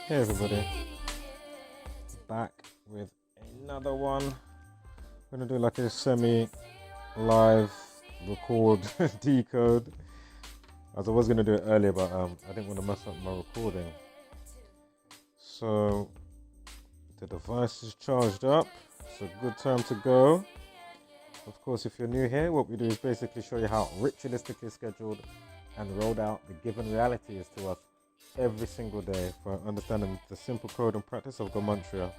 Hey everybody, back with another one. We're gonna do like a semi-live record decode. As I was gonna do it earlier, but I didn't want to mess up my recording. So the device is charged up. It's a good time to go. Of course, if you're new here, what we do is basically show you how ritualistically scheduled and rolled out the given reality is to us every single day for understanding the simple code and practice of Gematria.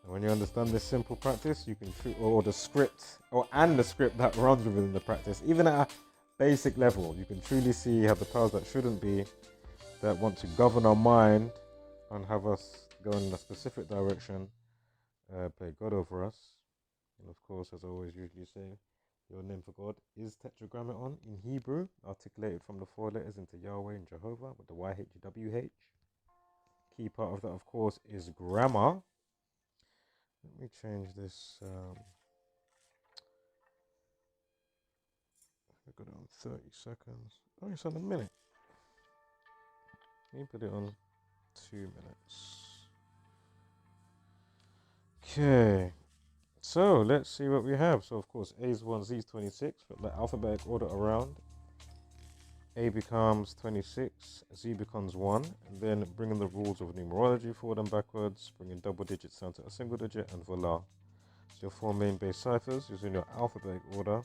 And when you understand this simple practice, you can or the script and the script that runs within the practice, even at a basic level, you can truly see how the powers that shouldn't be, that want to govern our mind and have us go in a specific direction, play God over us. And of course, as I always usually say, your name for God is tetragrammaton in Hebrew, articulated from the 4 letters into Yahweh and Jehovah with the YHWH. Key part of that, of course, is grammar. Let me change this. I got it on 30 seconds. Oh, it's on a minute. Let me put it on 2 minutes. Okay. So let's see what we have. So of course, A is 1, Z is 26, but the alphabetic order around. A becomes 26, Z becomes 1, and then bringing the rules of numerology forward and backwards, bringing double digits down to a single digit, and voila. So your 4 main base ciphers using your alphabetic order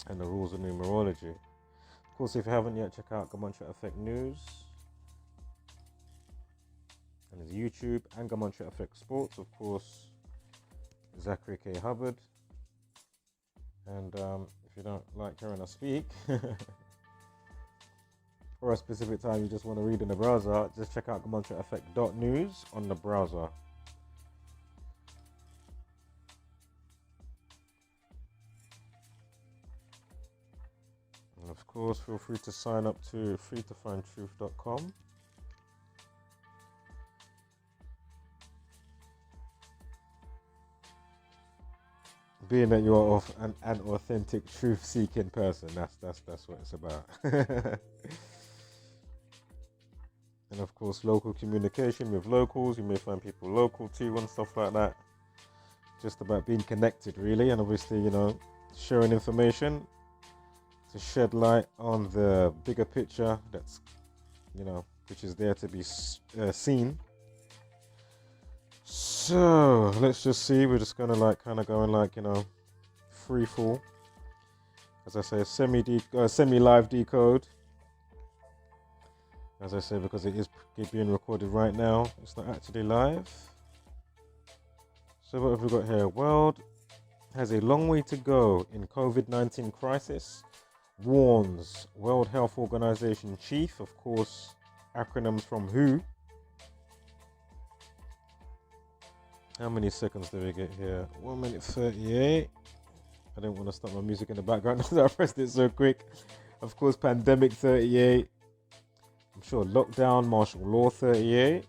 and the rules of numerology. Of course, if you haven't yet, check out Gematria Effect News. And there's YouTube and Gematria Effect Sports, of course, Zachary K. Hubbard. And if you don't like hearing us speak, or a specific time you just want to read in the browser, just check out GematriaEffect.news on the browser. And of course, feel free to sign up to freetofindtruth.com. Being that you are an authentic truth-seeking person, that's what it's about. And of course, local communication with locals. You may find people local to you and stuff like that. Just about being connected, really, and obviously, sharing information to shed light on the bigger picture that's, which is there to be seen. So let's just see. We're just gonna kind of going free fall. As I say, semi-live decode. As I say, because it is being recorded right now, it's not actually live. So what have we got here? World has a long way to go in COVID-19 crisis, warns World Health Organization chief, of course, acronyms from WHO. How many seconds do we get here? 1 minute 38. I didn't want to stop my music in the background because I pressed it so quick. Of course, pandemic 38. I'm sure lockdown, martial law 38.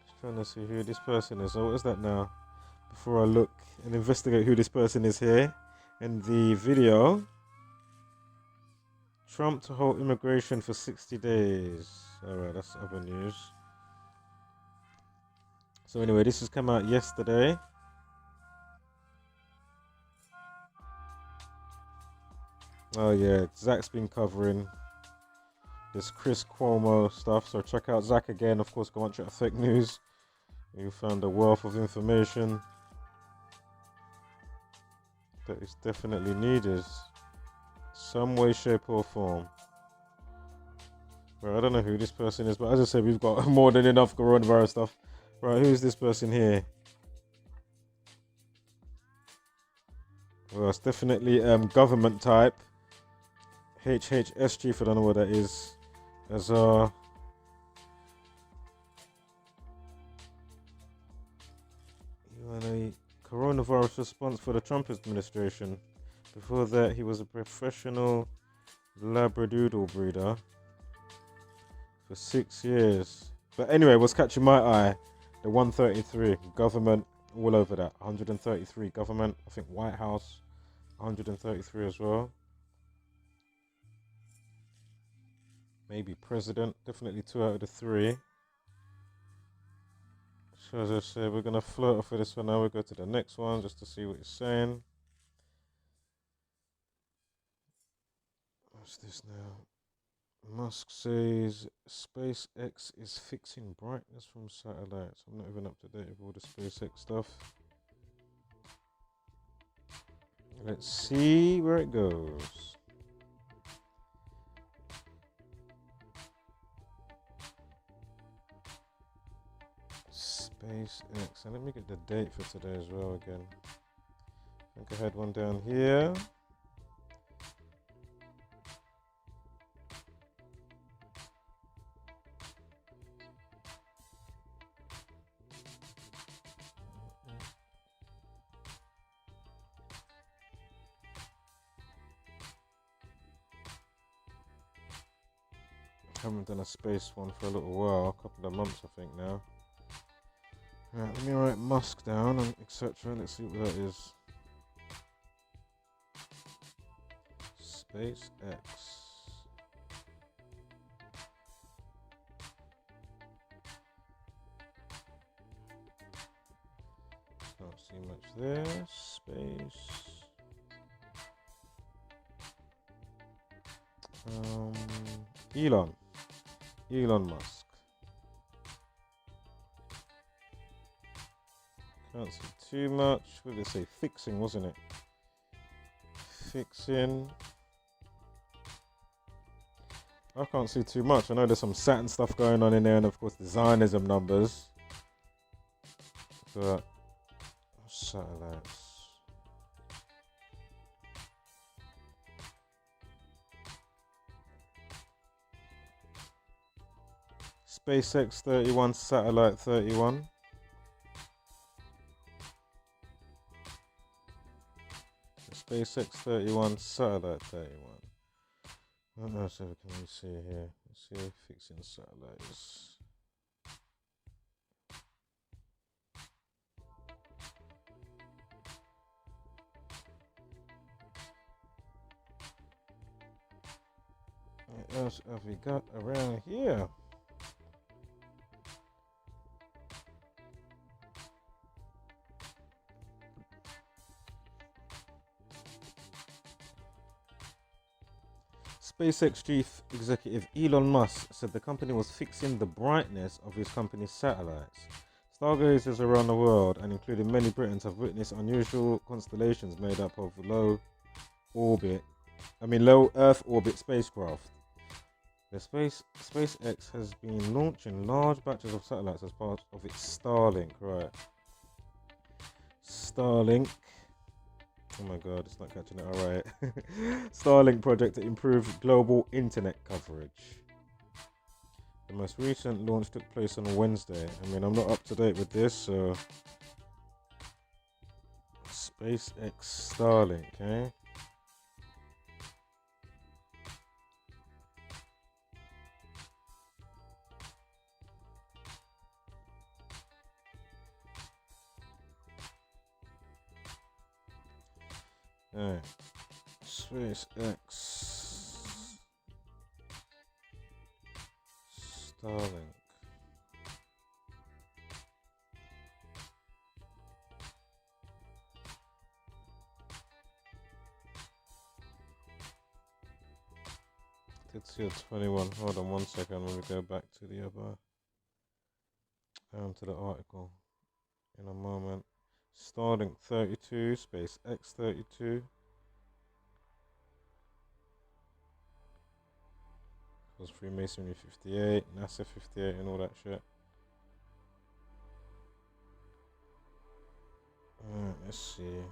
Just trying to see who this person is. So what is that now? Before I look and investigate who this person is here in the video. Trump to hold immigration for 60 days. Alright, that's other news. So anyway, this has come out yesterday. Oh yeah, Zach's been covering this Chris Cuomo stuff. So check out Zach again. Of course, Gematria Effect News. You found a wealth of information that is definitely needed. Some way, shape or form. Well, I don't know who this person is, but as I said, we've got more than enough coronavirus stuff. Right, who's this person here? Well, it's definitely government type. HHS chief, I don't know what that is. As a coronavirus response for the Trump administration. Before that, he was a professional Labradoodle breeder for 6 years. But anyway, what's catching my eye? The 133 government all over that. 133 government. I think White House, 133 as well. Maybe president. Definitely 2 out of the 3. So as I said, we're going to float off of this one now. We'll go to the next one just to see what it's saying. What's this now? Musk says SpaceX is fixing brightness from satellites. I'm not even up to date with all the SpaceX stuff. Let's see where it goes. SpaceX. And let me get the date for today as well again. I think I had one down here. Haven't done a space one for a little while, a couple of months I think now. Right, let me write Musk down and etc. Let's see what that is. SpaceX. Can't see much there. Space. Elon Musk. Can't see too much. What did it say? Fixing, wasn't it? Fixing. I can't see too much. I know there's some Saturn stuff going on in there, and of course the Zionism numbers. But satellites. SpaceX 31, satellite 31. SpaceX 31, satellite 31. What else ever can we see here? Let's see, fixing satellites. What else have we got around here? SpaceX chief executive Elon Musk said the company was fixing the brightness of his company's satellites. Stargazers around the world, and including many Britons, have witnessed unusual constellations made up of low Earth orbit spacecraft. The SpaceX has been launching large batches of satellites as part of its Starlink, right? Starlink. Oh my god, it's not catching it alright. Starlink project to improve global internet coverage. The most recent launch took place on Wednesday. I mean, I'm not up to date with this, so SpaceX Starlink, eh? Alright, SpaceX Starlink. Did see a 21. Hold on one second. Let me go back to the other, to the article in a moment. Starlink 32, SpaceX 32. Was Freemasonry 58, NASA 58, and all that shit. Let's see.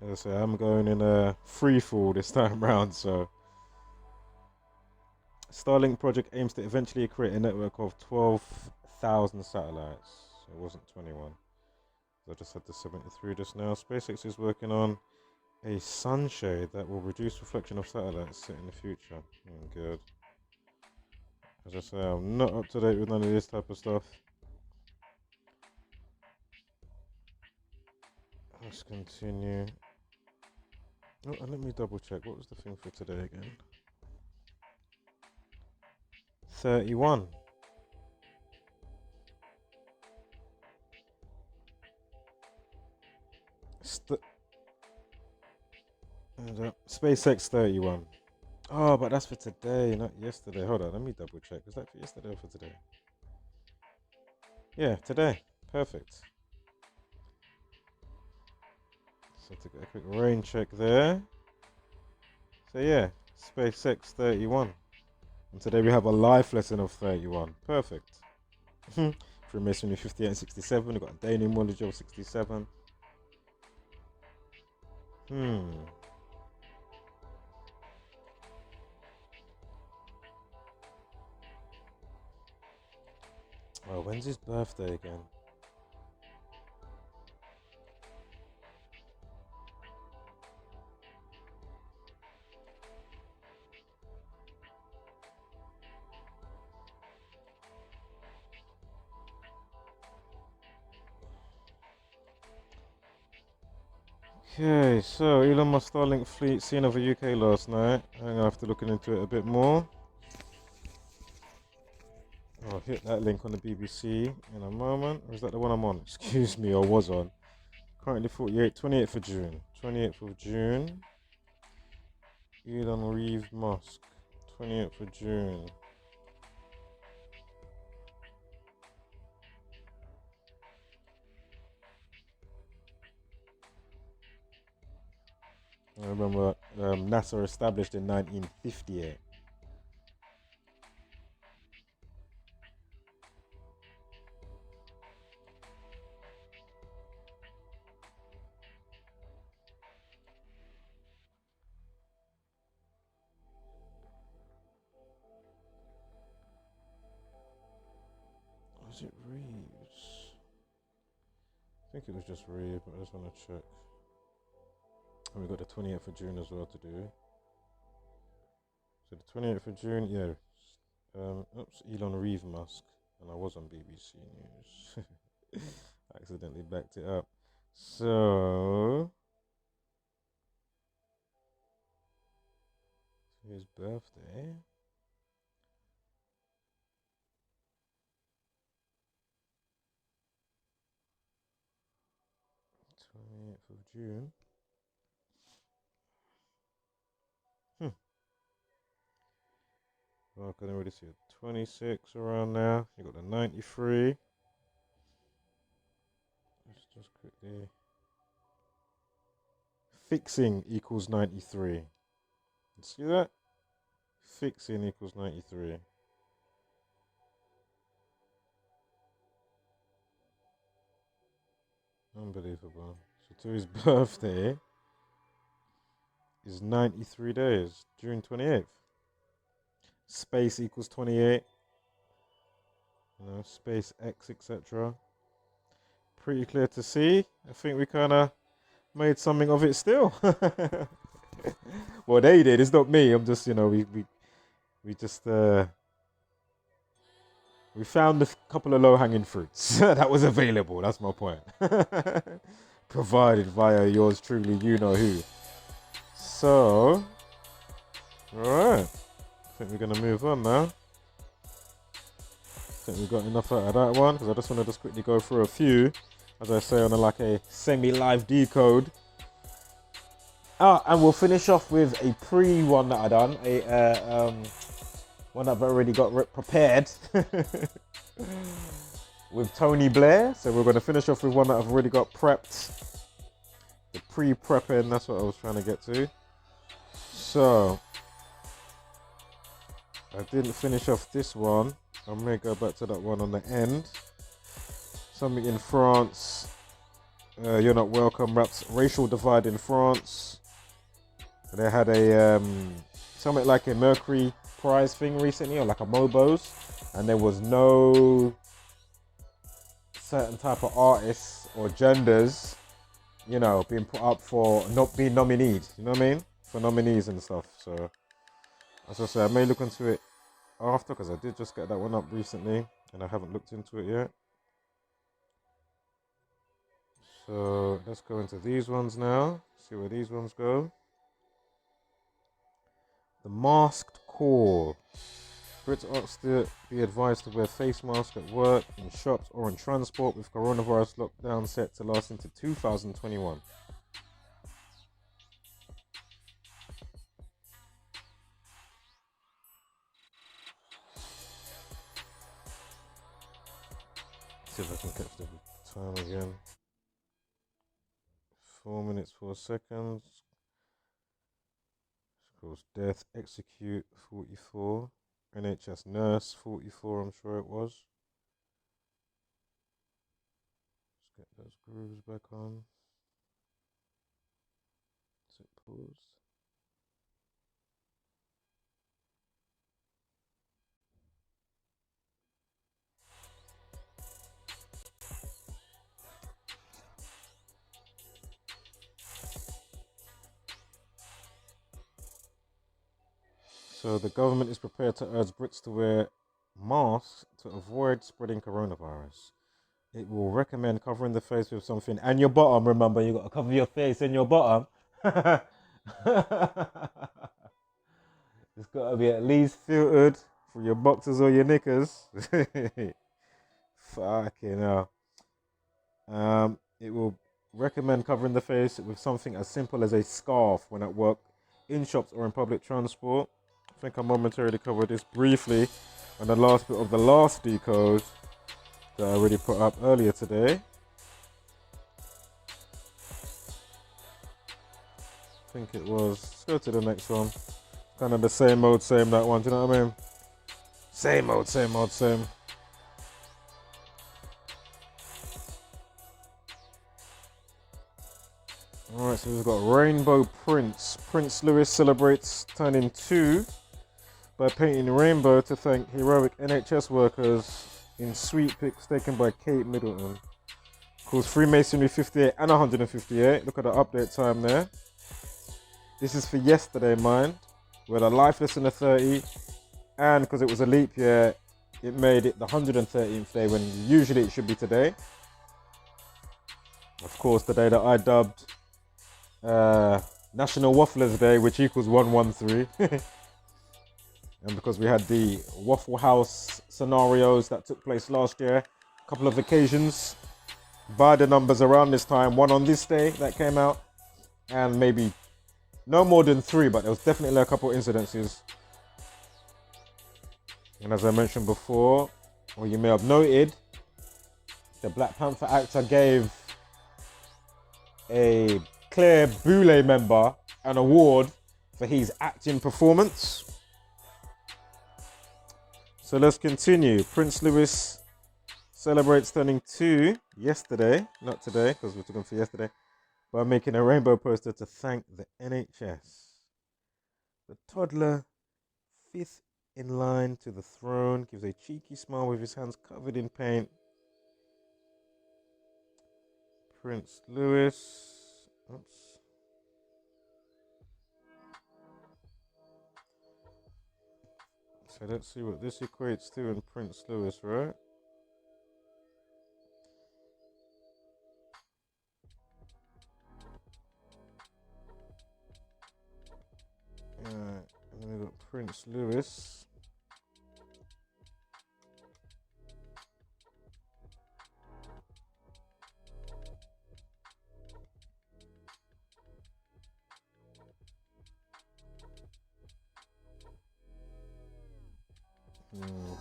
As I say, I'm going in a free fall this time round, so. Starlink project aims to eventually create a network of 12,000 satellites. So it wasn't 21. I just had the 73 just now. SpaceX is working on a sunshade that will reduce reflection of satellites set in the future. Good. As I say, I'm not up to date with none of this type of stuff. Let's continue. Oh, and let me double check. What was the thing for today again? 31. SpaceX 31. Oh, but that's for today, not yesterday. Hold on, let me double check. Is that for yesterday or for today? Yeah, today. Perfect. So to get a quick rain check there. So yeah, SpaceX 31. And today we have a life lesson of 31. Perfect. Freemasonry 58 and 67. We've got a daily knowledge of 67. Oh, when's his birthday again? Okay, so Elon Musk Starlink fleet seen over UK last night. I'm gonna have to look into it a bit more. I'll hit that link on the BBC in a moment. Or is that the one I'm on? Excuse me, or was on. Currently 28th of June. 28th of June. Elon Reeve Musk. 28th of June. I remember NASA established in 1958. Was it Reeves? I think it was just Reeves, but I just want to check. And we got the 28th of June as well to do. So the 28th of June, yeah. Oops, Elon Reeve Musk. And I was on BBC News. I accidentally backed it up. So, his birthday. 28th of June. Well, I can already see it. 26 around now. You got the 93. Let's just quickly. Fixing equals 93. See that? Fixing equals 93. Unbelievable. So to his birthday is 93 days. June 28th. Space equals 28. Space X, etc. Pretty clear to see. I think we kind of made something of it still. Well, they did. It's not me. I'm just, we just we found a couple of low-hanging fruits that was available. That's my point. Provided via yours truly, you know who. So, all right. I think we're gonna move on now. I think we got enough out of that one because I just want to just quickly go through a few, as I say, on a semi-live decode. And we'll finish off with a pre-one that I done, one I've already got prepared with Tony Blair. So we're going to finish off with one that I've already got prepped. The pre-prepping, that's what I was trying to get to. So I didn't finish off this one. I may go back to that one on the end. Something in France. You're not welcome. Raps racial divide in France. They had a something like a Mercury Prize thing recently, or like a Mobos, and there was no certain type of artists or genders, being put up for not being nominees. You know what I mean? For nominees and stuff. So, as I say, I may look into it after because I did just get that one up recently, and I haven't looked into it yet. So let's go into these ones now. See where these ones go. The masked call. Brits asked to be advised to wear face masks at work, in shops, or in transport, with coronavirus lockdown set to last into 2021. See if I can catch the time again. 4 minutes, 4 seconds. Scrolls death, execute 44. NHS nurse 44, I'm sure it was. Let's get those grooves back on. So pause. So the government is prepared to urge Brits to wear masks to avoid spreading coronavirus. It will recommend covering the face with something and your bottom. Remember, you got to cover your face and your bottom. It's got to be at least filtered for your boxers or your knickers. Fucking hell. It will recommend covering the face with something as simple as a scarf when at work, in shops, or in public transport. I think I momentarily covered this briefly on the last bit of the last decode that I already put up earlier today. I think it was. Let's go to the next one. Kind of the same old, same that one. Do you know what I mean? Same old, same old, same. Alright, so we've got Rainbow Prince. Prince Louis celebrates turning 2 by painting rainbow to thank heroic NHS workers in sweet pics taken by Kate Middleton. Calls Freemasonry 58 and 158. Look at the update time there. This is for yesterday, mind. We had a life lesson of 30, and because it was a leap year, it made it the 113th day when usually it should be today. Of course, the day that I dubbed National Wafflers Day, which equals 113. And because we had the Waffle House scenarios that took place last year, a couple of occasions, by the numbers around this time, one on this day that came out, and maybe no more than 3, but there was definitely a couple of incidences. And as I mentioned before, or you may have noted, the Black Panther actor gave a Claire Boulay member an award for his acting performance. So let's continue. Prince Louis celebrates turning 2 yesterday, not today, because we took him for yesterday, by making a rainbow poster to thank the NHS. The toddler, 5th in line to the throne, gives a cheeky smile with his hands covered in paint. Prince Louis. Oops. So let's see what this equates to in Prince Louis, right? Alright, and then we've got Prince Louis.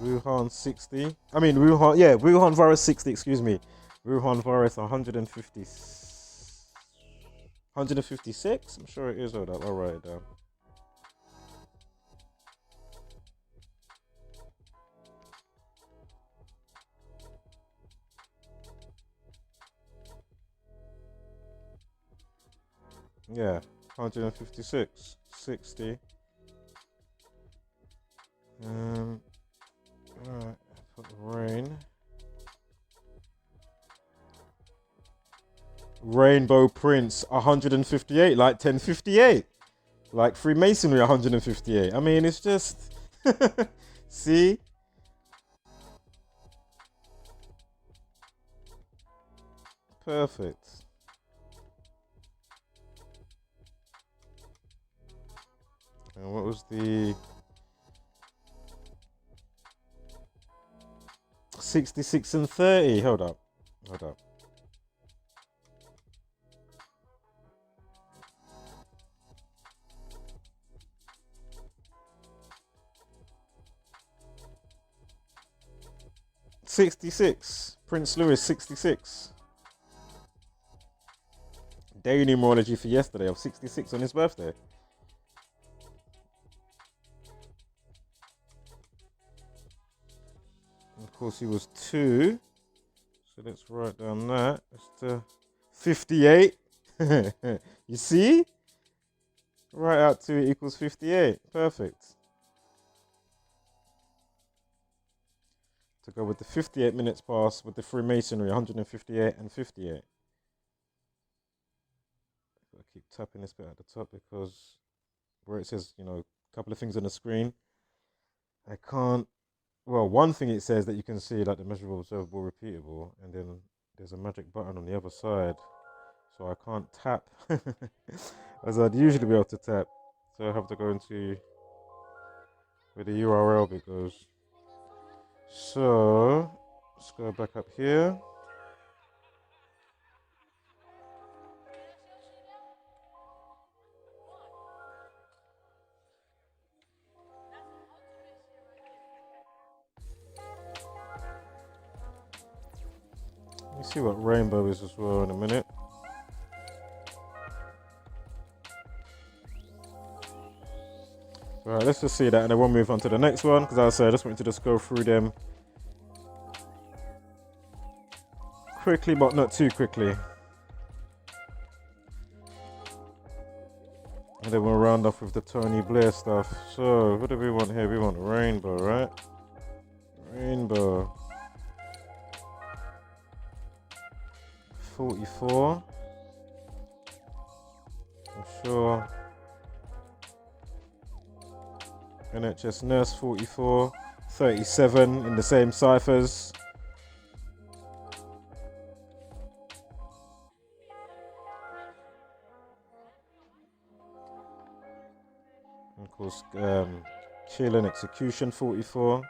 Wuhan 60. I mean, Wuhan, yeah, Wuhan virus 60, excuse me. Wuhan virus 150. 156? I'm sure it is. Hold up, I'll write it down. Yeah, 156. 60. Alright, put rain. Rainbow Prince 158, like 1058. Like Freemasonry 158. I mean, it's just see? Perfect. And what was the 66 and 30? Hold up. 66. Prince Louis, 66. Day numerology for yesterday of 66 on his birthday. Of course, he was 2. So let's write down that. It's 58. You see? Right out 2 equals 58. Perfect. To go with the 58 minutes past with the Freemasonry, 158 and 58. I keep tapping this bit at the top because where it says, a couple of things on the screen, I can't. Well, one thing it says that you can see, like the measurable, observable, repeatable, and then there's a magic button on the other side, so I can't tap as I'd usually be able to tap. So I have to go into where the URL bit goes. So let's go back up here. Let me see what rainbow is as well in a minute. Right, let's just see that and then we'll move on to the next one, because I just wanted to just go through them quickly, but not too quickly. And then we'll round off with the Tony Blair stuff. So, what do we want here? We want rainbow, right? Rainbow. 44. I'm sure. NHS Nurse 44. 37 in the same ciphers. Of course, Chill and Execution 44.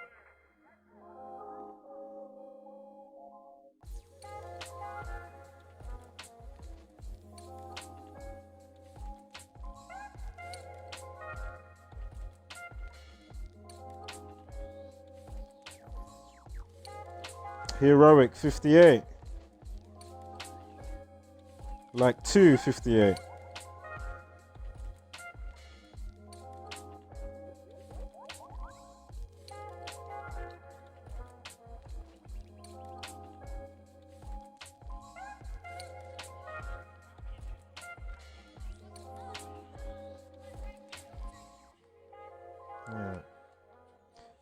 Heroic 58. Like 258.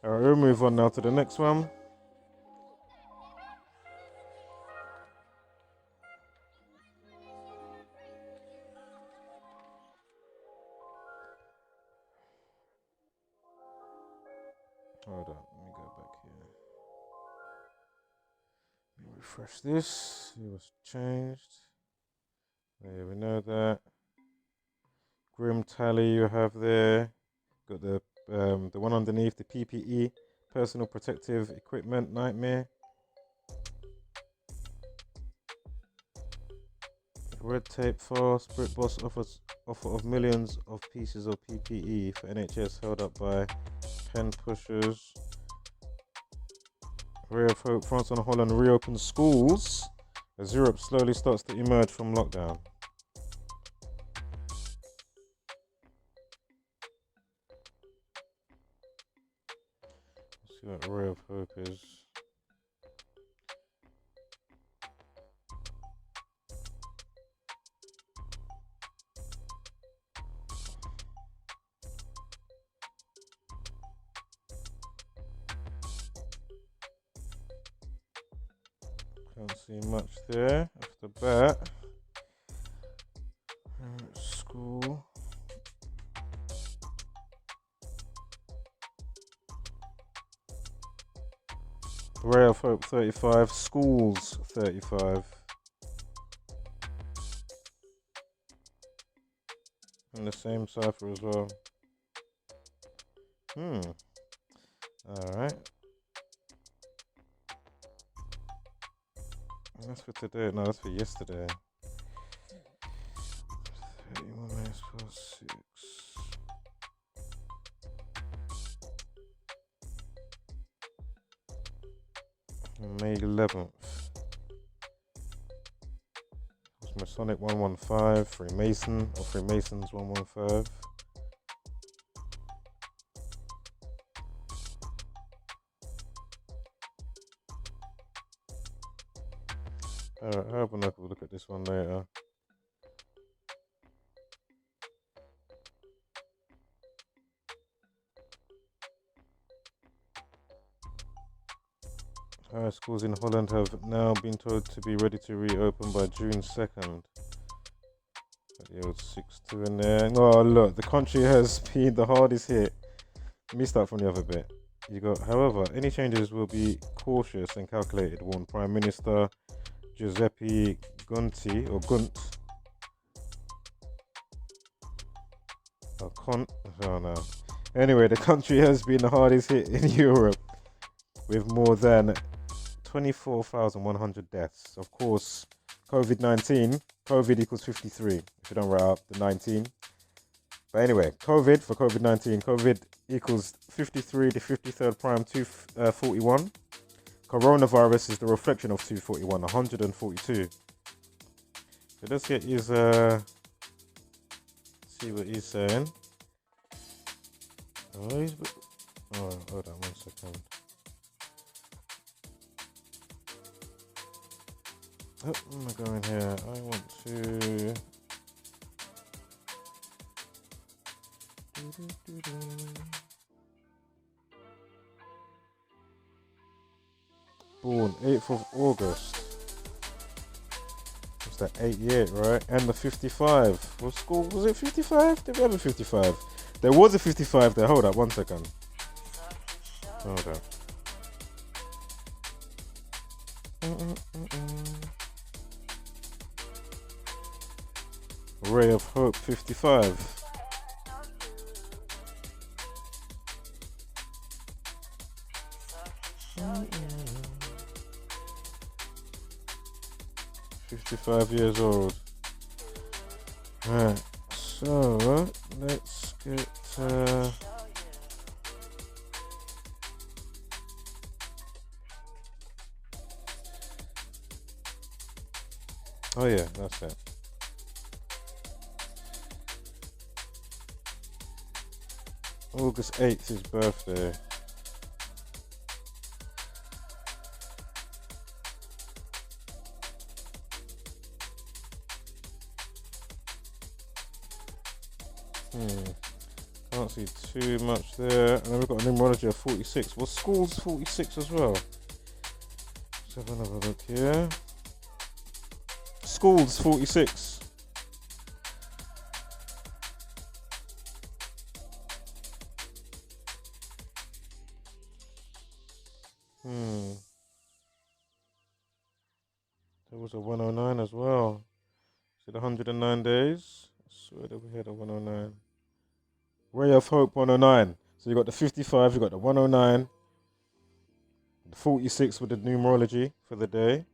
Alright, we'll move on now to the next one. Hold on, let me go back here. Let me refresh this, see what's changed. There, we know that. Grim Tally you have there. Got the one underneath, the PPE, Personal Protective Equipment Nightmare. Red Tape Fast, Brit Boss offers offer of millions of pieces of PPE for NHS held up by pen pushers. Ray of Hope, France and Holland reopen schools as Europe slowly starts to emerge from lockdown. Let's see what Ray of Hope is. Can't see much there off the bat. School. Ray of Hope 35, schools 35. And the same cipher as well. All right. That's for today. No, that's for yesterday. 31 minutes past 6. May 11th. Masonic 115, Freemason or Freemasons 115. Alright, I hope we'll look at this one later. High schools in Holland have now been told to be ready to reopen by June 2nd. The old 6-2 in there. Oh, look, the country has been the hardest hit. Let me start from the other bit. You got, however, any changes will be cautious and calculated, warned Prime Minister Giuseppe Gunti, or Gunt. Oh no. Anyway, the country has been the hardest hit in Europe with more than 24,100 deaths. Of course, COVID equals 53 if you don't write out the 19. But anyway, COVID-19, COVID equals 53, the 53rd prime 241. Coronavirus is the reflection of 241, 142. So let's get his, see what he's saying. Oh, hold on 1 second. Oh, where am I going here? I want to... Born 8th of August. What's that? 88, right? And the 55. What school was it? 55? Did we have a 55? There was a 55 there. Hold up, 1 second. Hold up. Ray of Hope 55. Mm-mm. 55 years old. Alright, so let's get oh yeah, that's it. August 8th, his birthday. Can't see too much there. And then we've got a numerology of 46. Well, school's 46 as well. Let's have another look here. School's 46. There was a 109 as well. Is it 109 days? I swear that we had a 109. Ray of Hope 109. So you got the 55, you got the 109, the 46 with the numerology for the day.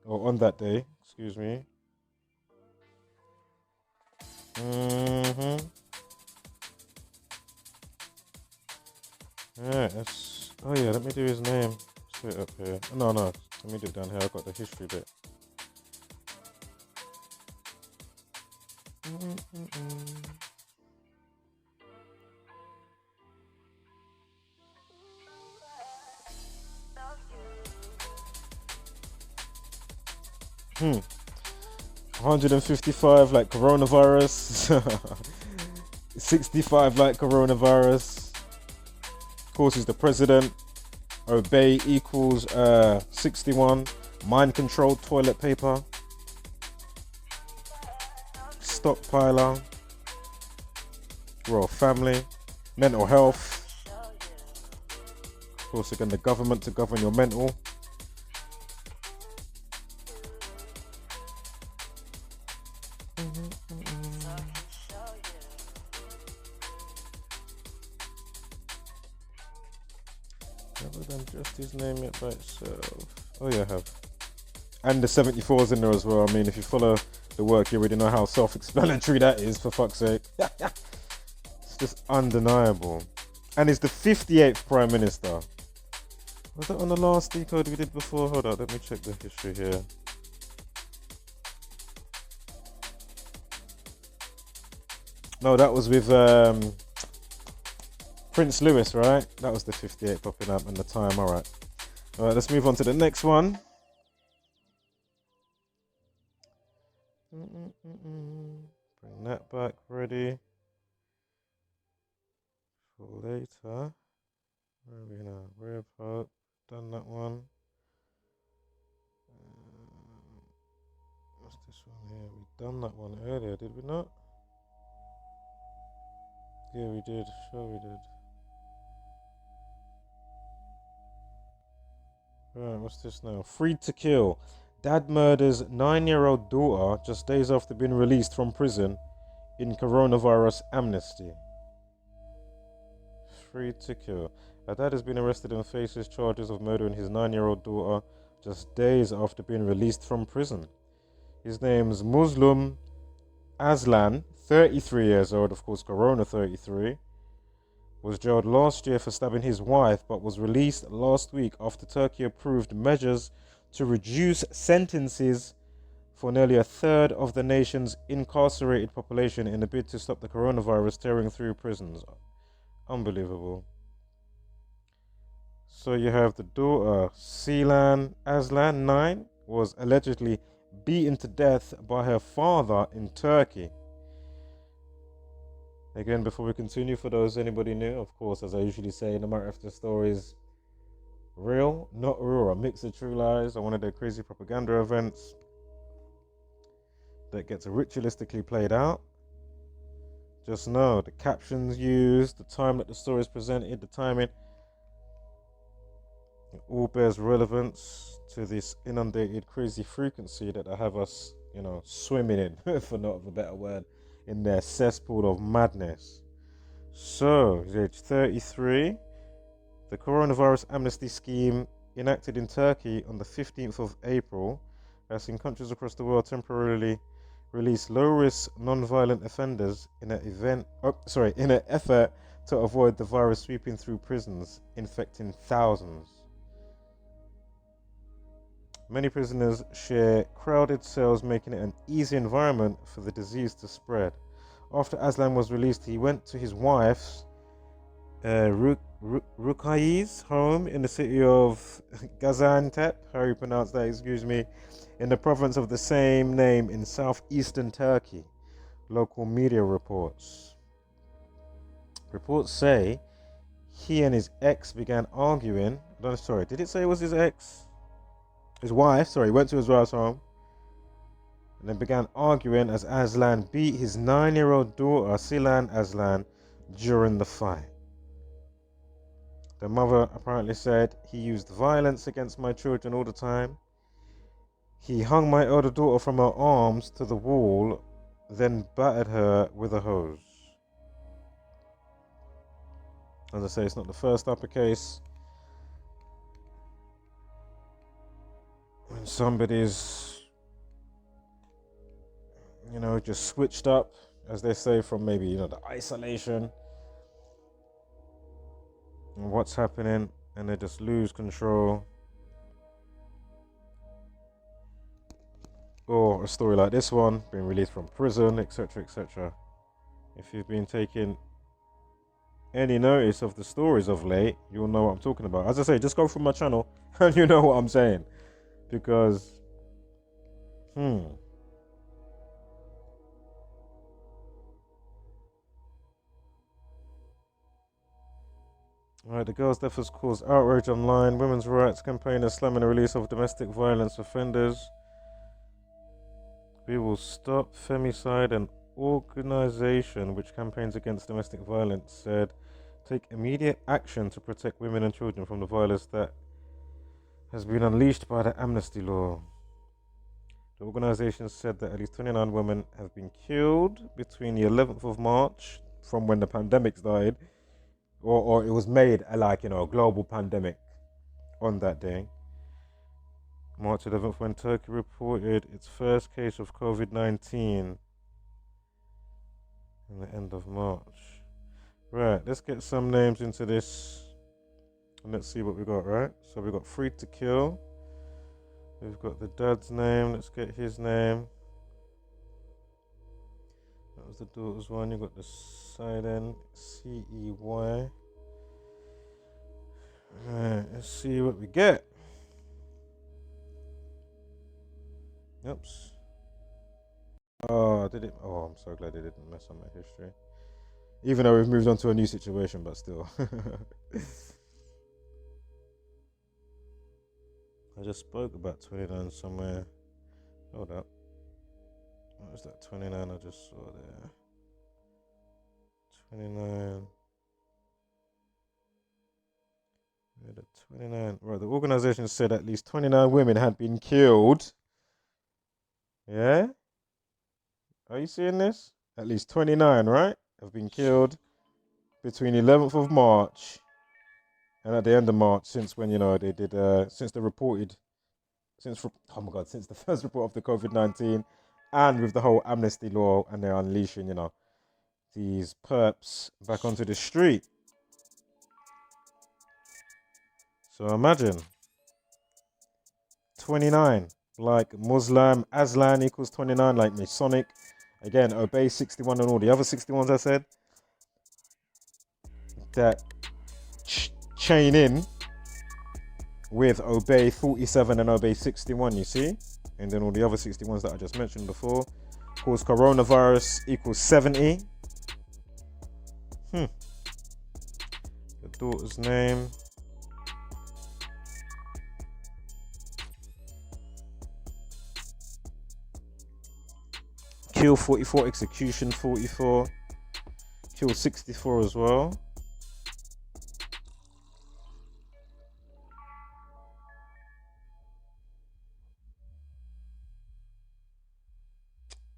Or on that day, excuse me. Alright, that's... Oh yeah, let me do his name. Straight up here. No, let me do it down here. I've got the history bit. 155 like coronavirus. 65 like coronavirus. Of course, he's the president. Obey equals 61. Mind control, toilet paper. Stockpiler. Royal family. Mental health. Of course, again, the government to govern your mental. Have I done just his name yet by itself? Oh yeah, I have. And the 74's in there as well. I mean, if you follow the work, you already know how self-explanatory that is, for fuck's sake. It's just undeniable. And he's the 58th Prime Minister. Was that on the last decode we did before? Hold on, let me check the history here. No, that was with Prince Louis, right? That was the 58 popping up and the time. Alright, let's move on to the next one. Bring that back ready for later. Where are we now? Rare Pope. Done that one. What's this one here? We done that one earlier, did we not? Yeah, we did. Sure we did. Right, what's this now? Freed to kill. Dad murders 9-year-old daughter just days after being released from prison in coronavirus amnesty. Freed to kill. A dad has been arrested and faces charges of murdering his 9-year-old daughter just days after being released from prison. His name's Muslim Aslan, 33 years old, of course, Corona 33, was jailed last year for stabbing his wife, but was released last week after Turkey approved measures to reduce sentences for nearly a third of the nation's incarcerated population in a bid to stop the coronavirus tearing through prisons. Unbelievable. So you have the daughter, Selan Aslan, 9, was allegedly beaten to death by her father in Turkey. Again, before we continue, for those anybody new, of course, as I usually say, no matter if the story is real, not real, or a mix of true lies, or one of their crazy propaganda events that gets ritualistically played out, just know the captions used, the time that the story is presented, the timing, it all bears relevance to this inundated crazy frequency that I have us, swimming in, for not of a better word, in their cesspool of madness. So, he's age 33. The coronavirus amnesty scheme enacted in Turkey on the 15th of April has seen countries across the world temporarily release low-risk non-violent offenders in an effort to avoid the virus sweeping through prisons, infecting thousands. Many prisoners share crowded cells, making it an easy environment for the disease to spread. After Aslan was released, he went to his wife's Ruqayyih's home in the city of Gaziantep, how you pronounce that, excuse me, in the province of the same name in southeastern Turkey, local media reports. Reports say he and his ex began arguing. Did it say it was his ex? His wife, went to his wife's home and then began arguing as Aslan beat his 9-year-old daughter, Selan Aslan, during the fight. The mother apparently said, "He used violence against my children all the time. He hung my elder daughter from her arms to the wall, then battered her with a hose." As I say, it's not the first type of case when somebody's, just switched up, as they say, from maybe, the isolation and what's happening, and they just lose control. Or a story like this one, being released from prison, etc., etc. If you've been taking any notice of the stories of late, you'll know what I'm talking about. As I say, just go through my channel and you know what I'm saying. Because, Alright, the girl's death has caused outrage online. Women's rights campaigners slamming the release of domestic violence offenders. We will stop femicide, an organization which campaigns against domestic violence, said take immediate action to protect women and children from the violence that has been unleashed by the amnesty law. The organization said that at least 29 women have been killed between the 11th of March, from when the pandemic started, or it was made a global pandemic, on that day, March 11th, when Turkey reported its first case of COVID-19 in the end of March. Right, let's get some names into this and let's see what we got, right? So we got Free to Kill. We've got the dad's name. Let's get his name. That was the daughter's one. You got the silent CEY. Right, let's see what we get. Oops. Oh, did it? Oh, I'm so glad they didn't mess up my history. Even though we've moved on to a new situation, but still. I just spoke about 29 somewhere. Hold up. What was that 29 I just saw there? 29. Yeah, the 29. Right, the organization said at least 29 women had been killed. Yeah? Are you seeing this? At least 29, right? Have been killed between 11th of March and at the end of March, since when, they did, since they reported, oh my God, since the first report of the COVID-19 and with the whole amnesty law, and they're unleashing, these perps back onto the street. So imagine 29, like Muslim, Aslan equals 29, like Masonic. Again, Obey 61 and all the other 61s I said. That chain in with Obey 47 and Obey 61, you see? And then all the other 61s that I just mentioned before. Cause coronavirus equals 70. The daughter's name. Kill 44, execution 44. Kill 64 as well.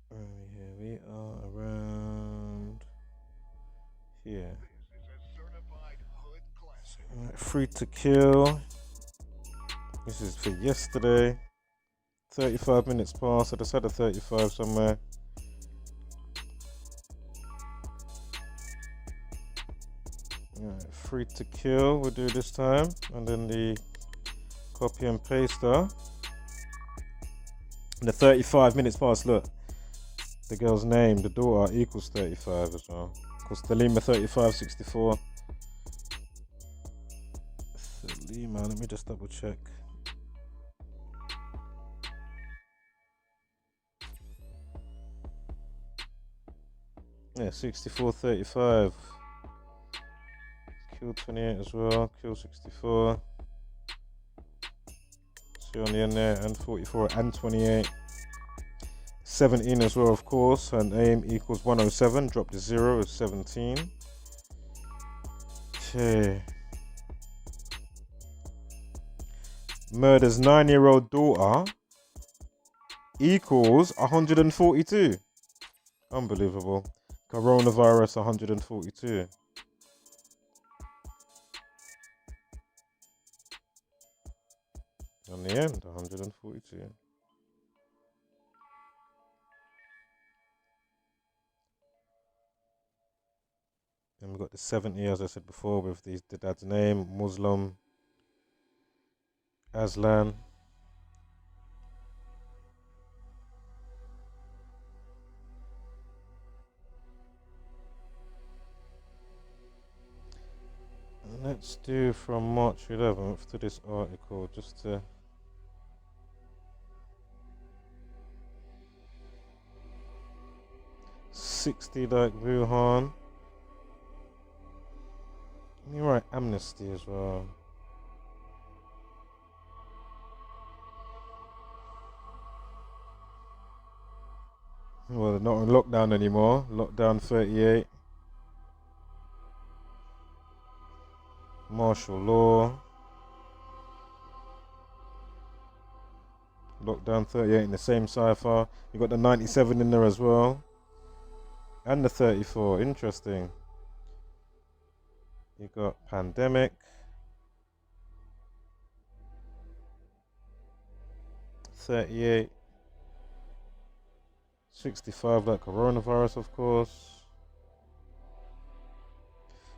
Here we are around here. Free to Kill. This is for yesterday. 35 minutes past. I just had a 35 somewhere. Right, Free to Kill we'll do this time. And then the copy and paster. And the 35 minutes past, look. The girl's name, the daughter, equals 35 as well. Of course, Thelema 35, 64. Thelema, let me just double check. Yeah, 64, 35. Kill 28 as well. Kill 64. See on the end there, and 44 and 28. 17 as well, of course, and aim equals 107. Drop the 0 is 17. Okay. Murders 9-year-old daughter equals 142. Unbelievable. Coronavirus 142. On the end, 142. Then we've got the 70, as I said before, with the dad's name, Muslim, Aslan. Let's do from March 11th to this article, just to... $60 like Wuhan. Let me write amnesty as well. Well, they're not on lockdown anymore. Lockdown 38. Martial law. Lockdown 38 in the same cipher. You got the 97 in there as well. And the 34. Interesting. You got pandemic. 38. 65 like coronavirus, of course.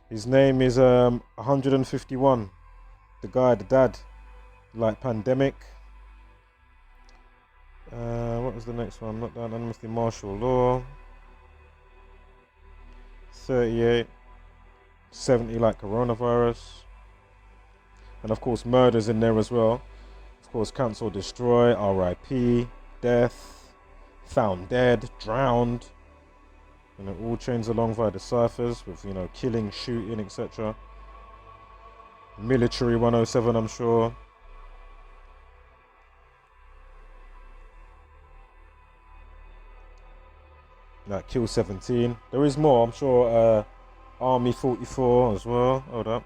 His name is 151. The guy, the dad, like pandemic. What was the next one? Not that anonymously martial law. 38. 70 like coronavirus. And of course murders in there as well. Of course cancel, destroy, RIP, death, found dead, drowned. And it all chains along via the ciphers with, you know, killing, shooting, etc. Military 107, I'm sure. Like kill 17. There is more, I'm sure. Army 44 as well. Hold up.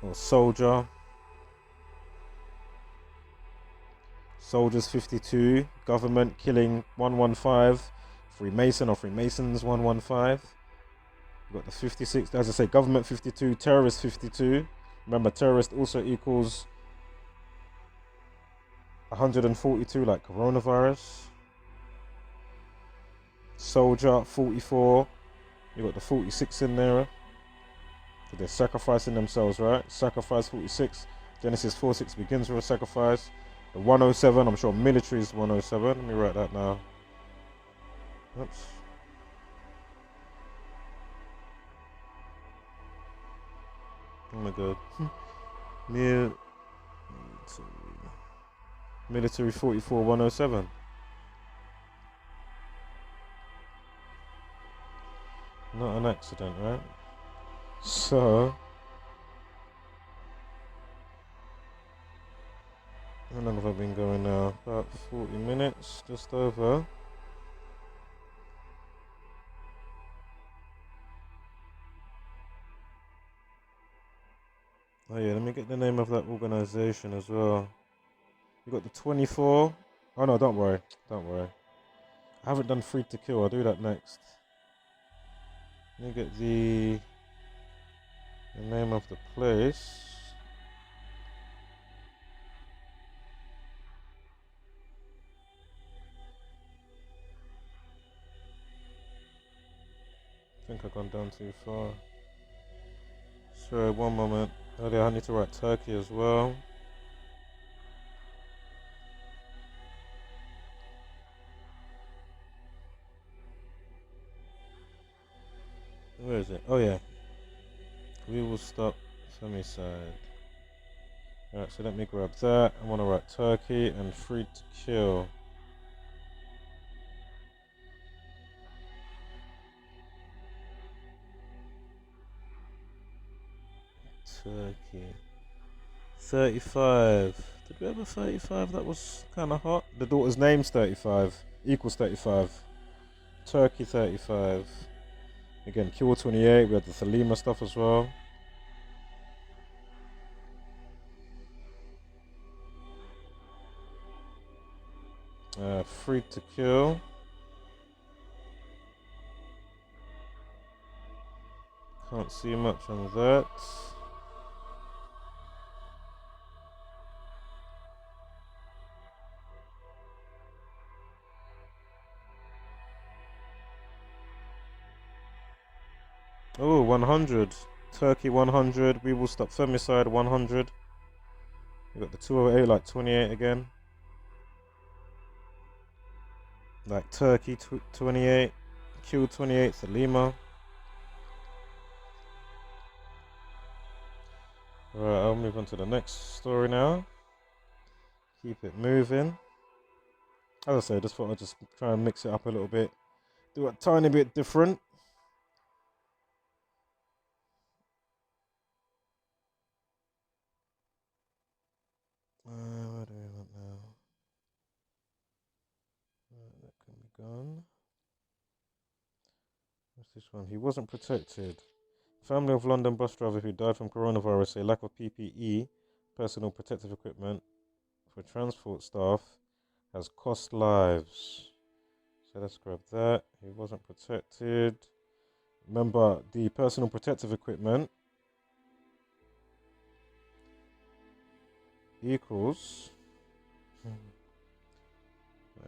Or soldier. Soldiers 52. Government killing 115. Freemason or Freemasons 115. We've got the 56. As I say, government 52. Terrorist 52. Remember, terrorist also equals 142 like coronavirus. Soldier 44. You got the 46 in there. So they're sacrificing themselves, right? Sacrifice 46. Genesis 4:6 begins with a sacrifice. The 107, I'm sure military is 107. Let me write that now. Oops. Oh my god. Military 44 107. Not an accident, right? So, how long have I been going now? About 40 minutes, just over. Oh yeah, let me get the name of that organization as well. You got the 24. Oh no, don't worry. Don't worry. I haven't done free to kill. I'll do that next. Let me get the name of the place. I think I've gone down too far. Sorry, one moment. Earlier I need to write Turkey as well. Where is it? Oh yeah. We will stop femicide. Alright, so let me grab that. I want to write Turkey and free to kill. Turkey. 35. Did we have a 35 that was kind of hot? The daughter's name's 35. Equals 35. Turkey 35. Again, Kill 28. We had the Thelema stuff as well. Free to kill. Can't see much on that. Oh, 100. Turkey 100. We will stop femicide 100. We got the 208 like 28 again. Like Turkey 28. Kill 28. Thelema. Right, I'll move on to the next story now. Keep it moving. As I say, I just thought I'd just try and mix it up a little bit. Do a tiny bit different. What do we want now? That can be gone. What's this one? He wasn't protected. Family of London bus driver who died from coronavirus say lack of PPE, personal protective equipment, for transport staff has cost lives. So let's grab that. He wasn't protected. Remember, the personal protective equipment equals,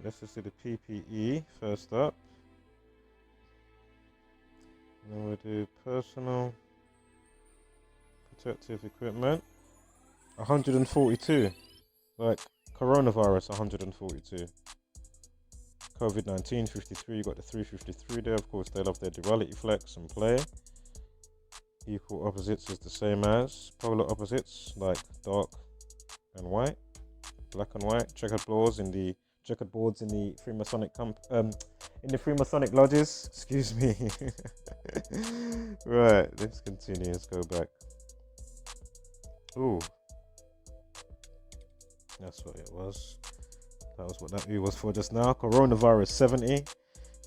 let's just do the PPE first up. And then we'll do personal protective equipment. 142. Like coronavirus, 142. COVID-19, 53. You got the 353 there. Of course, they love their duality flex and play. Equal opposites is the same as polar opposites, like dark and white, black and white. Checkered boards in the Freemasonic in the Freemasonic lodges. Excuse me. Right, let's continue. Let's go back. Ooh, that's what it was. That was what that E was for just now. Coronavirus 70.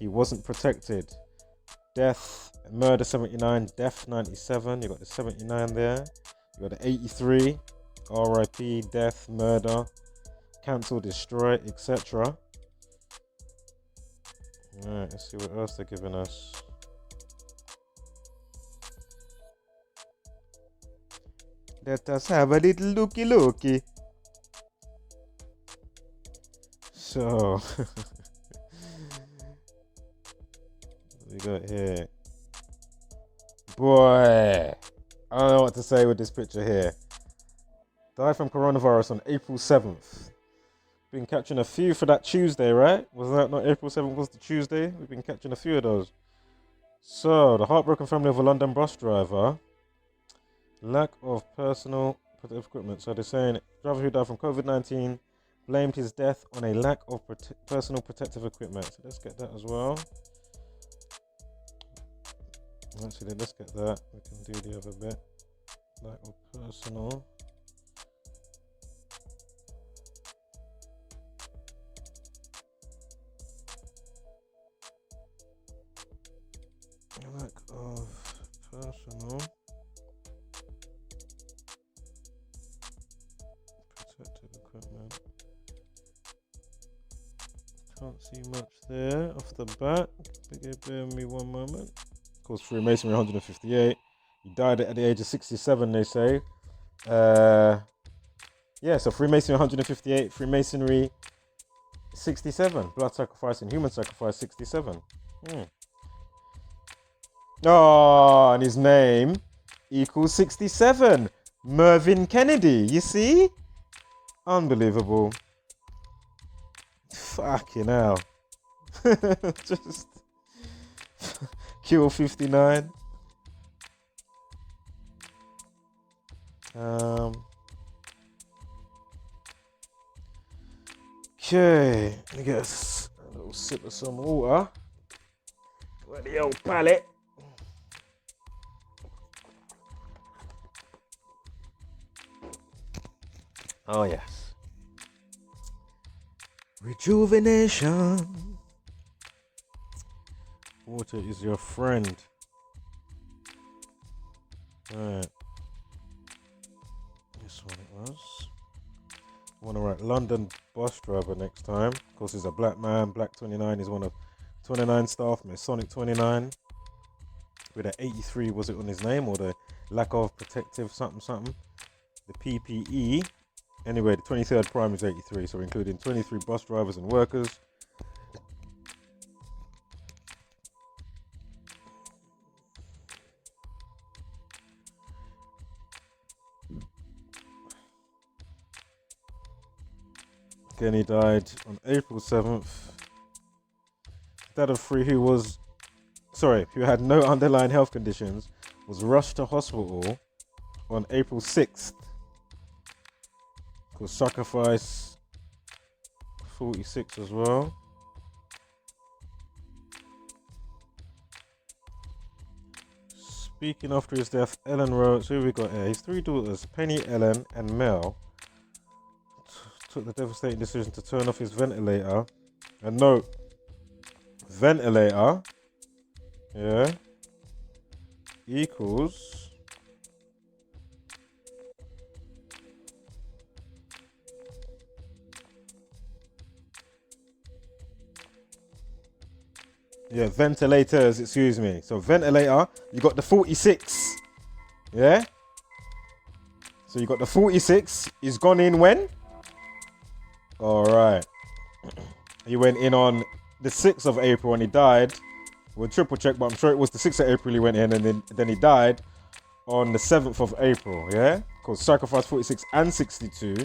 He wasn't protected. Death, murder 79. Death 97. You got the 79 there. You got the 83. RIP, death, murder, cancel, destroy, etc. Alright, let's see what else they're giving us. Let us have a little looky. So, what we got here? Boy, I don't know what to say with this picture here. Died from coronavirus on April 7th. Been catching a few for that Tuesday, right? Was that not April 7th was the Tuesday? We've been catching a few of those. So, the heartbroken family of a London bus driver. Lack of personal protective equipment. So they're saying driver who died from COVID-19 blamed his death on a lack of personal protective equipment. So let's get that as well. Actually, let's get that. We can do the other bit. Lack of personal. Lack of personal protective equipment. Can't see much there off the bat. Bear with me one moment. Of course, Freemasonry 158. He died at the age of 67, they say. Yeah, so Freemasonry 158, Freemasonry 67. Blood sacrifice and human sacrifice 67. Oh, and his name equals 67. Mervyn Kennedy, you see? Unbelievable. Fucking hell. Just Kill 59. Okay, let me get a little sip of some water. Where the old pallet. Oh yes. Rejuvenation. Water is your friend. Right. This one it was. I want to write London bus driver next time. Of course, he's a black man. Black 29 is one of 29 staff. Masonic 29. With an 83, was it on his name, or the lack of protective something? The PPE. Anyway, the 23rd prime is 83, so including 23 bus drivers and workers. Again, he died on April 7th. Dad of three who had no underlying health conditions, was rushed to hospital on April 6th. Called Sacrifice 46 as well. Speaking after his death, Ellen wrote, so who we got here? His three daughters, Penny, Ellen, and Mel, took the devastating decision to turn off his ventilator. And note, ventilator, yeah, equals ventilators, excuse me. So ventilator, you got the 46. Yeah? So you got the 46. He's gone in when? All right. He went in on the 6th of April and he died. We'll triple check, but I'm sure it was the 6th of April he went in, and then he died on the 7th of April, yeah? Because sacrifice 46 and 62.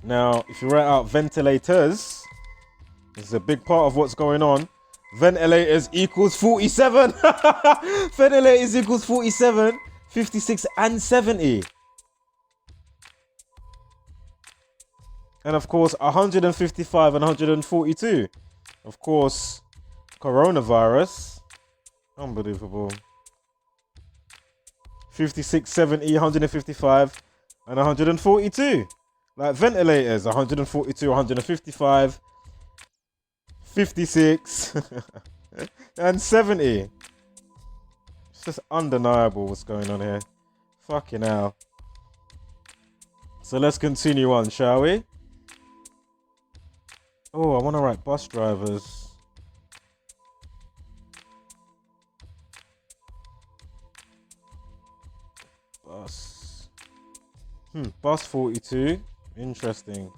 Now, if you write out ventilators, this is a big part of what's going on. Ventilators equals 47. Ventilators equals 47, 56 and 70. And of course, 155 and 142. Of course, coronavirus. Unbelievable. 56, 70, 155 and 142. Like ventilators, 142, 155, 56 and 70. It's just undeniable what's going on here. Fucking hell. So let's continue on, shall we? Oh, I want to write bus drivers. Bus 42. Interesting.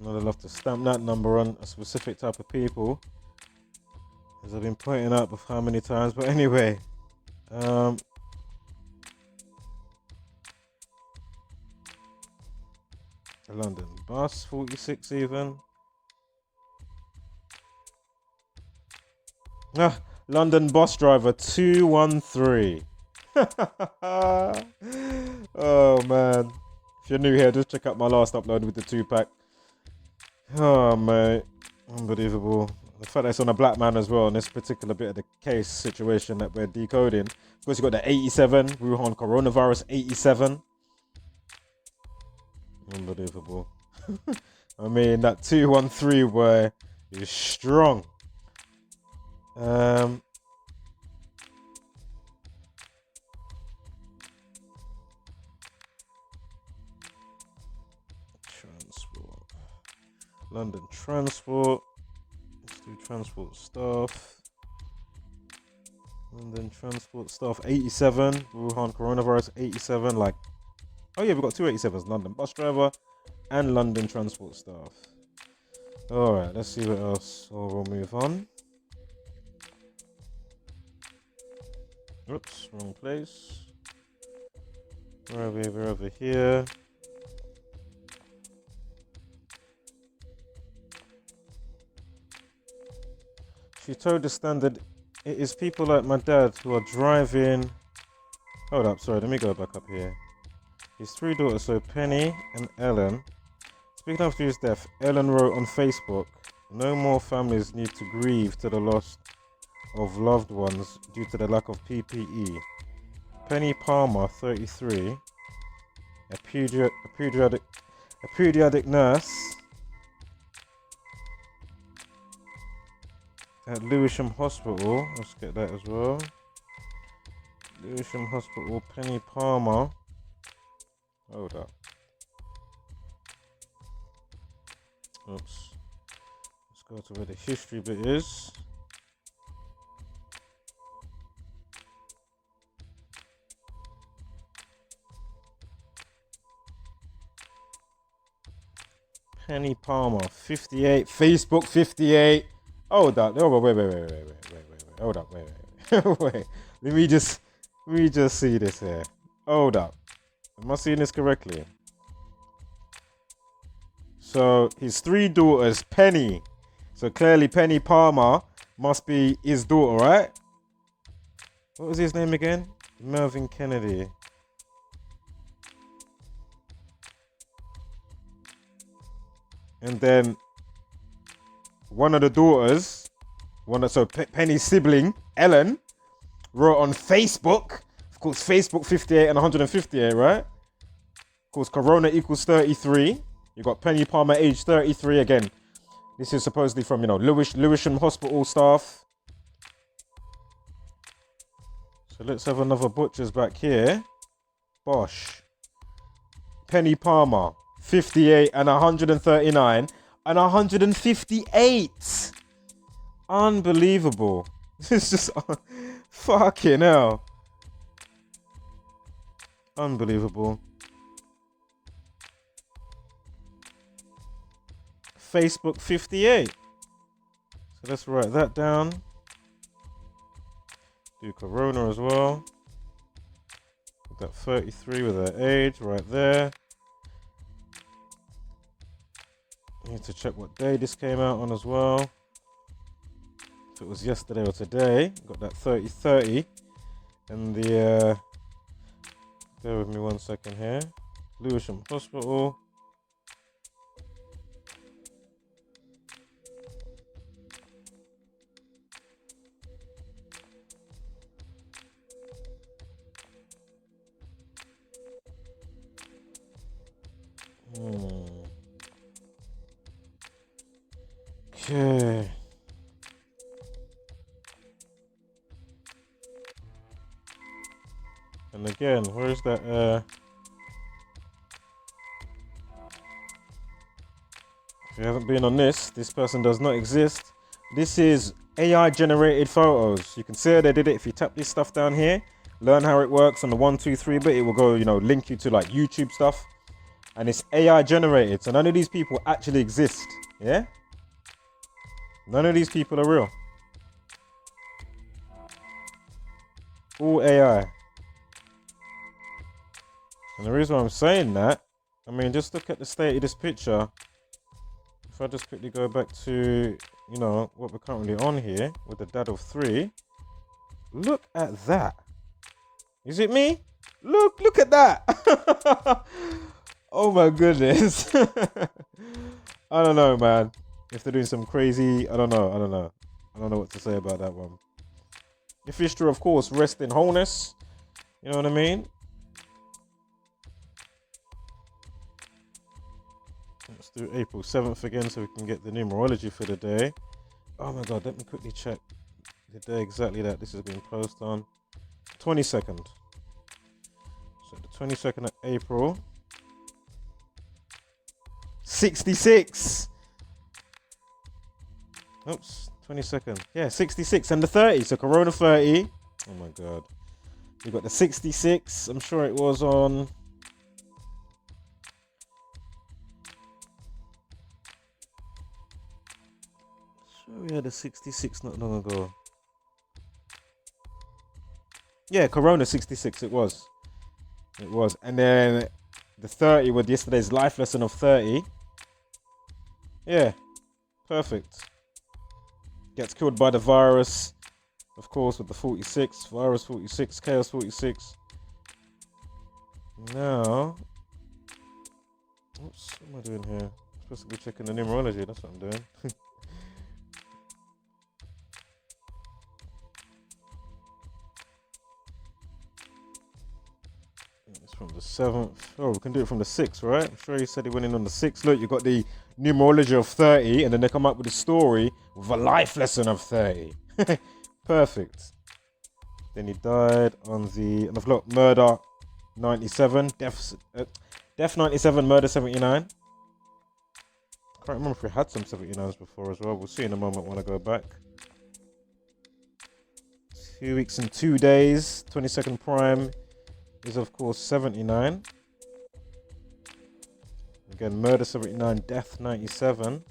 I'd love to stamp that number on a specific type of people, as I've been pointing out with how many times. But anyway, London bus 46 even. London bus driver 213. Oh man, if you're new here, just check out my last upload with the 2-pack. Oh mate, unbelievable. The fact that it's on a black man as well in this particular bit of the case situation that we're decoding. Of course, you got the 87 Wuhan coronavirus 87. Unbelievable. I mean, that 213 boy is strong. Transport. London transport. Let's do transport staff. London transport staff 87. Wuhan coronavirus 87. Like, oh yeah, we've got two 87s. London bus driver and London transport staff. Alright, let's see what else. So we'll move on. Oops, wrong place. Where are we? We're over here. She told the Standard, it is people like my dad who are driving. Hold up, sorry, let me go back up here. His three daughters, so Penny and Ellen. Speaking after his death, Ellen wrote on Facebook, no more families need to grieve to the loss of loved ones due to the lack of PPE. Penny Palmer, 33, a pediatric nurse at Lewisham Hospital. Let's get that as well. Lewisham Hospital, Penny Palmer. Hold up. Oops. Let's go to where the history bit is. Penny Palmer, 58. Facebook, 58. Hold up. Oh, wait. Hold up. Wait. Wait. Let me just see this here. Hold up. Am I seeing this correctly? So his three daughters, Penny. So clearly Penny Palmer must be his daughter, right? What was his name again? Melvin Kennedy. And then one of the daughters, Penny's sibling, Ellen, wrote on Facebook. Of course, Facebook 58 and 158, right? Of course, Corona equals 33. You got Penny Palmer, age 33 again. This is supposedly from, Lewisham Hospital staff. So let's have another butcher's back here. Bosh. Penny Palmer, 58 and 139 and 158. Unbelievable. This is just fucking hell. Unbelievable. Facebook 58. So let's write that down. Do Corona as well. Put that 33 with their age right there. Need to check what day this came out on as well. If it was yesterday or today. Got that 3030. And the bear with me 1 second here. Lewisham Hospital. Okay. And again, where's that if you haven't been on this person does not exist. This is AI generated photos. You can see how they did it. If you tap this stuff down here, learn how it works on the 1, 2, 3 bit, it will go, you know, link you to like YouTube stuff. And it's AI generated. So none of these people actually exist. Yeah? None of these people are real. All AI. And the reason why I'm saying that, I mean, just look at the state of this picture. If I just quickly go back to, you know, what we're currently on here with the dad of 3. Look at that. Is it me? Look at that. Oh my goodness. I don't know, man. If they're doing some crazy, I don't know. I don't know what to say about that one. If it's true, of course, rest in wholeness. You know what I mean? Let's do April 7th again so we can get the numerology for the day. Oh my god, let me quickly check the day exactly that this has been posted on. 22nd. So the 22nd of April. 66. Oops, 22nd. Yeah, 66 and the 30. So Corona 30. Oh my god. We got the 66. I'm sure it was on. Sure, we had a 66 not long ago. Yeah, Corona 66. It was. It was. And then the 30 with yesterday's life lesson of 30. Yeah, perfect. Gets killed by the virus, of course, with the 46. Virus 46, chaos 46. Now, oops, what am I doing here? I'm supposed to be checking the numerology, that's what I'm doing. It's from the 7th. Oh, we can do it from the 6th, right? I'm sure he said he went in on the 6th. Look, you got the numerology of 30, and then they come up with a story with a life lesson of 30. Perfect. Then he died on the, and I've got murder 97, death 97, murder 79. Can't remember if we had some 79s before as well. We'll see in a moment when I go back. 2 weeks and 2 days. 22nd prime is of course 79. Again, murder 79, death 97.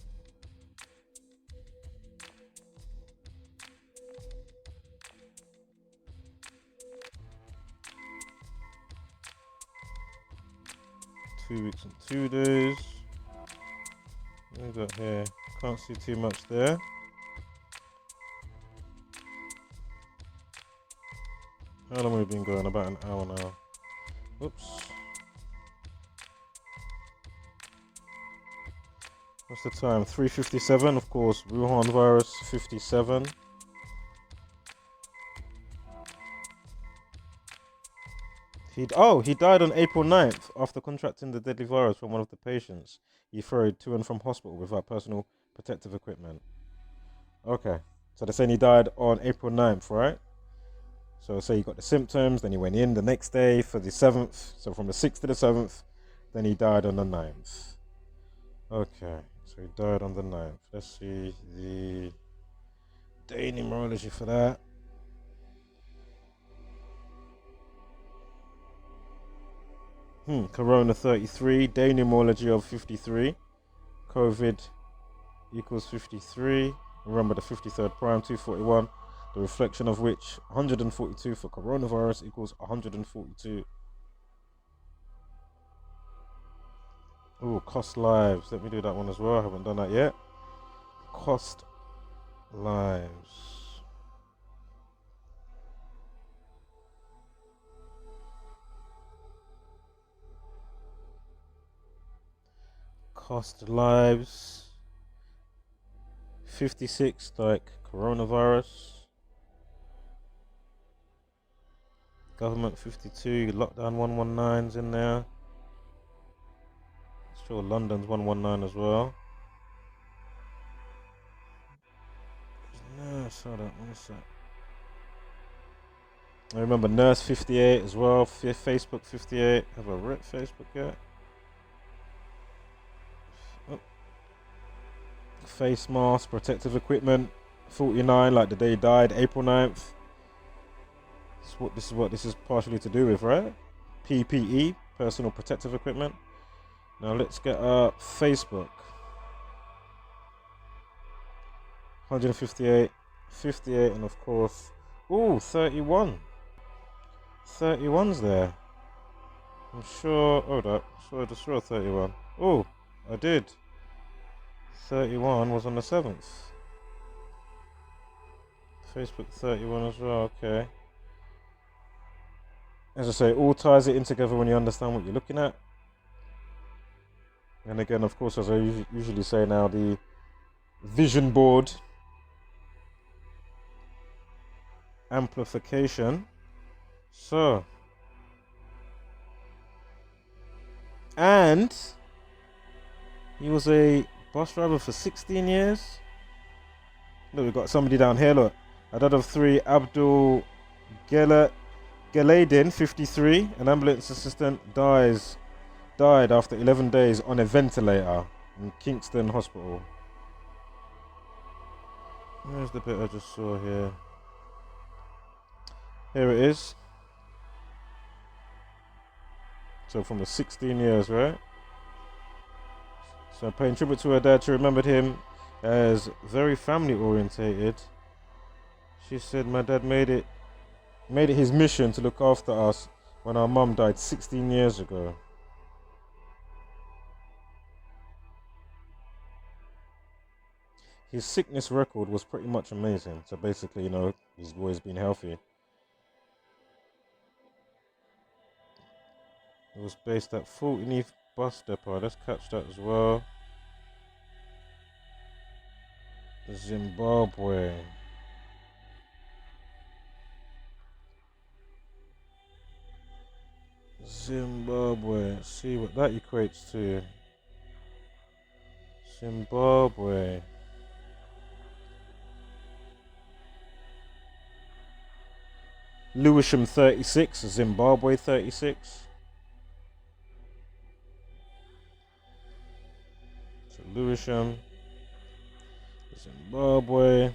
Two weeks and 2 days. What we got here? Can't see too much there. How long have we been going? About an hour now. Oops. What's the time? 3:57. Of course, Wuhan virus 57. He died on April 9th after contracting the deadly virus from one of the patients he ferried to and from hospital without personal protective equipment. Okay, so they're saying he died on April 9th, right? So say he got the symptoms, then he went in the next day for the 7th. So from the 6th to the 7th, then he died on the 9th. Okay, so he died on the 9th. Let's see the day numerology for that. Corona 33, denumology of 53, COVID equals 53. Remember the 53rd prime, 241. The reflection of which 142 for coronavirus equals 142. Oh, cost lives. Let me do that one as well. I haven't done that yet. Cost lives. Cost lives. 56 like coronavirus. Government 52. Lockdown 119's in there. Sure, London's 119 as well. Nurse, hold on, what's that? I remember Nurse 58 as well. Facebook 58. Have I read Facebook yet? Oh. Face mask, protective equipment 49, like the day he died, April 9th. This is what this is partially to do with, right? PPE, personal protective equipment. Now let's get Facebook. 158, 58, and of course, 31. 31's there. I'm sure. Hold up. I just saw 31. Oh, I did. 31 was on the 7th. Facebook 31 as well. Okay. As I say, all ties it in together when you understand what you're looking at. And again, of course, as I usually say now, the vision board amplification. So, and he was a bus driver for 16 years. Look, we've got somebody down here. Look, a dad of 3, Abdul Galadin, 53, an ambulance assistant, died after 11 days on a ventilator in Kingston Hospital. Where's the bit I just saw here? Here it is. So from the 16 years, right? So paying tribute to her dad, she remembered him as very family orientated. She said, my dad made it his mission to look after us when our mum died 16 years ago. His sickness record was pretty much amazing. So basically, he's always been healthy. It was based at Fulton Bus Depot. Let's catch that as well. Zimbabwe. Let's see what that equates to. Zimbabwe. Lewisham 36, Zimbabwe 36. So Lewisham, Zimbabwe.